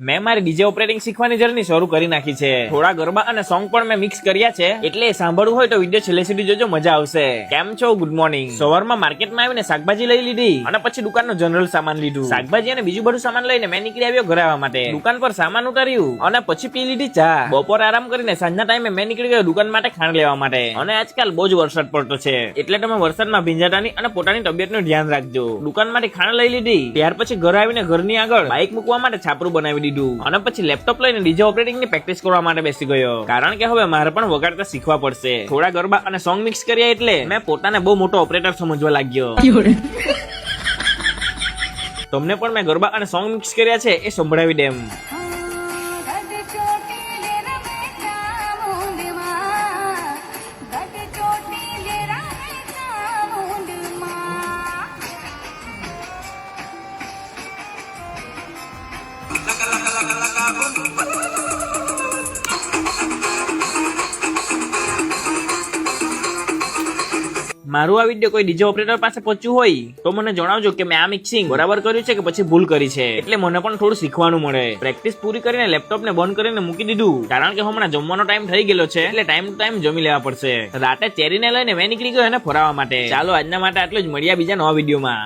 મેં મારી DJ operating શીખવાની જર્ની શરૂ કરી નાખી છે. થોડા ગરબા અને સોંગ પણ મેં મિક્સ કર્યા છે, એટલે સાંભળવું હોય તો વિડીયો છેલ્લે સુધી જોજો, મજા આવશે. કેમ છો? Good morning. સવારમાં માર્કેટમાં આવીને શાકભાજી લઈ લીધી અને પછી દુકાનનો જનરલ સામાન લીધું. શાકભાજી અને બીજું બધું સામાન લઈને મેં નીકળી આવ્યો ઘરે આવવા માટે. દુકાન પર સામાન ઉતાર્યું અને પછી પી લીધી ચા. બપોર આરામ કરીને સાંજના ટાઈમે મેં નીકળી ગયો દુકાન માટે ખાંડ લેવા માટે. અને આજકાલ બહુ જ વરસાદ પડતો છે, એટલે તમે વરસાદમાં ભીંજાતાની અને પોતાની તબિયતનું ધ્યાન રાખજો. દુકાન માટે ખાંડ લઈ લીધી. ત્યાર પછી ઘરે આવીને ઘરની આગળ બાઇક મૂકવા માટે છાપરું બનાવી દીધું અને પછી લેપટોપ લઈને ડીજે ઓપરેટિંગ ની પ્રેક્ટિસ કરવા માટે બેસી ગયો, કારણ કે હવે મારે પણ વગાડતા શીખવા પડશે. થોડા ગરબા અને સોંગ મિક્સ કર્યા એટલે મેં પોતાને બહુ મોટો ઓપરેટર સમજવા લાગ્યો. તમને પણ મેં ગરબા અને સોંગ મિક્સ કર્યા છે એ સંભળાવી દેમ. મારું આ વિડીયો કોઈ ડીજે ઓપરેટર પાસે પહોંચ્યું હોય તો મને જણાવજો કે મેં આ મિક્સિંગ બરાબર કર્યું છે કે પછી ભૂલ કરી છે, એટલે મને પણ થોડું શીખવાનું મળે. પ્રેક્ટિસ પૂરી કરીને લેપટોપ ને બંધ કરીને મૂકી દીધું, કારણ કે હમણાં જમવાનો ટાઈમ થઈ ગયેલો છે, એટલે ટાઈમ ટુ ટાઈમ જમી લેવા પડશે. રાતે ચેરીને લઈને મેં નીકળી ગયો એને ફરાવા માટે. ચાલો આજના માટે આટલું જ, મળ્યા બીજા નવા વિડીયોમાં.